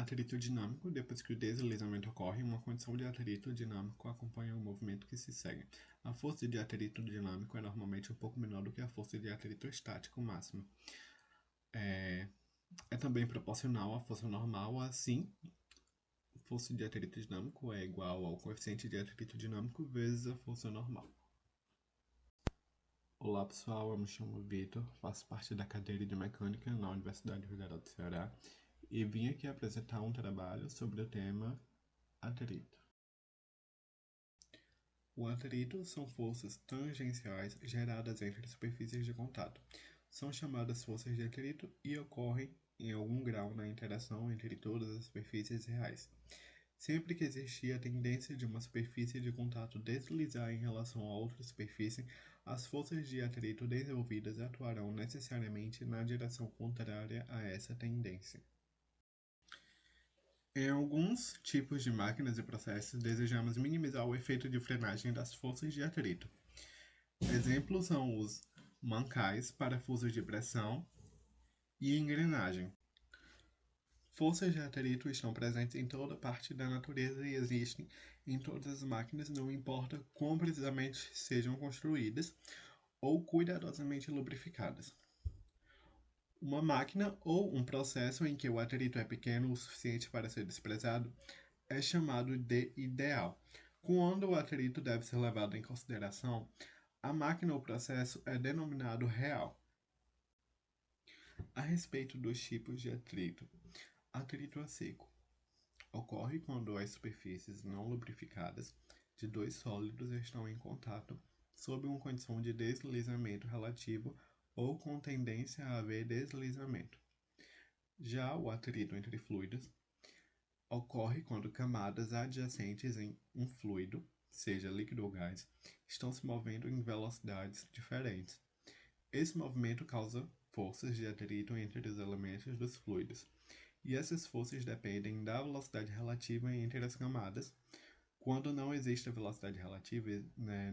atrito dinâmico, depois que o deslizamento ocorre, uma condição de atrito dinâmico acompanha o movimento que se segue. A força de atrito dinâmico é normalmente um pouco menor do que a força de atrito estático máxima. É também proporcional à força normal, assim, a força de atrito dinâmico é igual ao coeficiente de atrito dinâmico vezes a força normal. Olá pessoal, eu me chamo Vitor, faço parte da cadeira de Mecânica na Universidade Federal do Ceará e vim aqui apresentar um trabalho sobre o tema atrito. O atrito são forças tangenciais geradas entre superfícies de contato. São chamadas forças de atrito e ocorrem em algum grau na interação entre todas as superfícies reais. Sempre que existir a tendência de uma superfície de contato deslizar em relação a outra superfície, as forças de atrito desenvolvidas atuarão necessariamente na direção contrária a essa tendência. Em alguns tipos de máquinas e processos, desejamos minimizar o efeito de frenagem das forças de atrito. Exemplos são os mancais, parafusos de pressão e engrenagem. Forças de atrito estão presentes em toda parte da natureza e existem em todas as máquinas, não importa quão precisamente sejam construídas ou cuidadosamente lubrificadas. Uma máquina ou um processo em que o atrito é pequeno o suficiente para ser desprezado é chamado de ideal. Quando o atrito deve ser levado em consideração, a máquina ou processo é denominado real. A respeito dos tipos de atrito. Atrito a seco ocorre quando as superfícies não lubrificadas de dois sólidos estão em contato sob uma condição de deslizamento relativo ou com tendência a haver deslizamento. Já o atrito entre fluidos ocorre quando camadas adjacentes em um fluido, seja líquido ou gás, estão se movendo em velocidades diferentes. Esse movimento causa forças de atrito entre os elementos dos fluidos, e essas forças dependem da velocidade relativa entre as camadas. Quando não existe a velocidade relativa,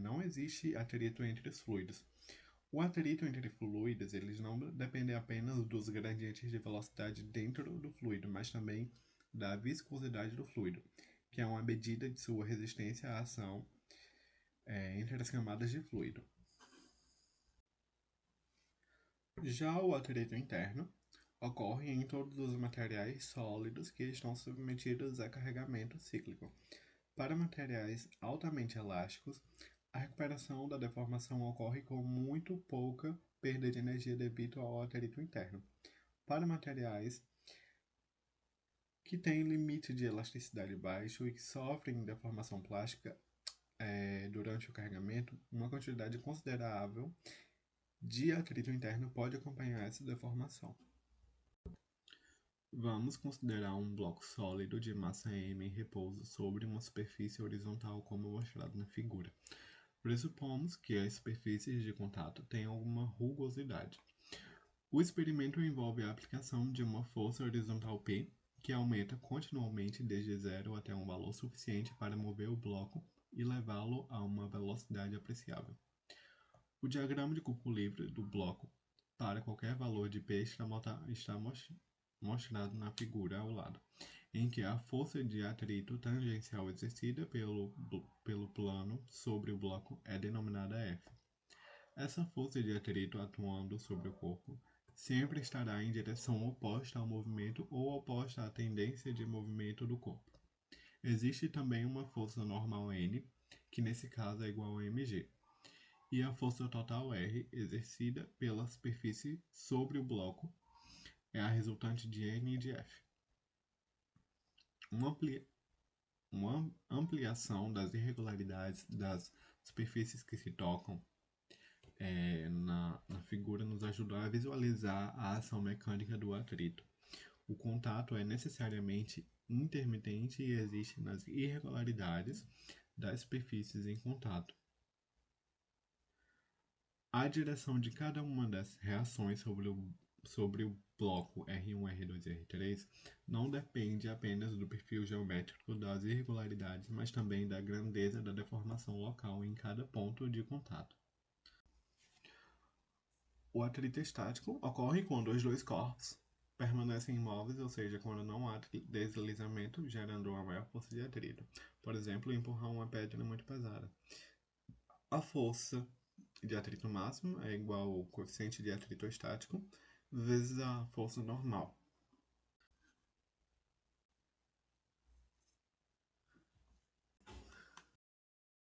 não existe atrito entre os fluidos. O atrito entre fluidos eles não dependem apenas dos gradientes de velocidade dentro do fluido, mas também da viscosidade do fluido, que é uma medida de sua resistência à ação entre as camadas de fluido. Já o atrito interno ocorre em todos os materiais sólidos que estão submetidos a carregamento cíclico. Para materiais altamente elásticos, a recuperação da deformação ocorre com muito pouca perda de energia devido ao atrito interno. Para materiais que têm limite de elasticidade baixo e que sofrem deformação plástica durante o carregamento, uma quantidade considerável de atrito interno pode acompanhar essa deformação. Vamos considerar um bloco sólido de massa M em repouso sobre uma superfície horizontal como mostrado na figura. Pressupomos que as superfícies de contato tenham alguma rugosidade. O experimento envolve a aplicação de uma força horizontal P, que aumenta continuamente desde zero até um valor suficiente para mover o bloco e levá-lo a uma velocidade apreciável. O diagrama de corpo livre do bloco para qualquer valor de P está mostrado na figura ao lado, em que a força de atrito tangencial exercida pelo plano sobre o bloco é denominada F. Essa força de atrito atuando sobre o corpo sempre estará em direção oposta ao movimento ou oposta à tendência de movimento do corpo. Existe também uma força normal N, que nesse caso é igual a mg, e a força total R exercida pela superfície sobre o bloco é a resultante de N e de F. Uma ampliação das irregularidades das superfícies que se tocam na figura nos ajudou a visualizar a ação mecânica do atrito. O contato é necessariamente intermitente e existe nas irregularidades das superfícies em contato. A direção de cada uma das reações sobre o bloco R1, R2 e R3 não depende apenas do perfil geométrico das irregularidades, mas também da grandeza da deformação local em cada ponto de contato. O atrito estático ocorre quando os dois corpos permanecem imóveis, ou seja, quando não há deslizamento, gerando uma maior força de atrito. Por exemplo, empurrar uma pedra muito pesada. A força de atrito máximo é igual ao coeficiente de atrito estático vezes a força normal.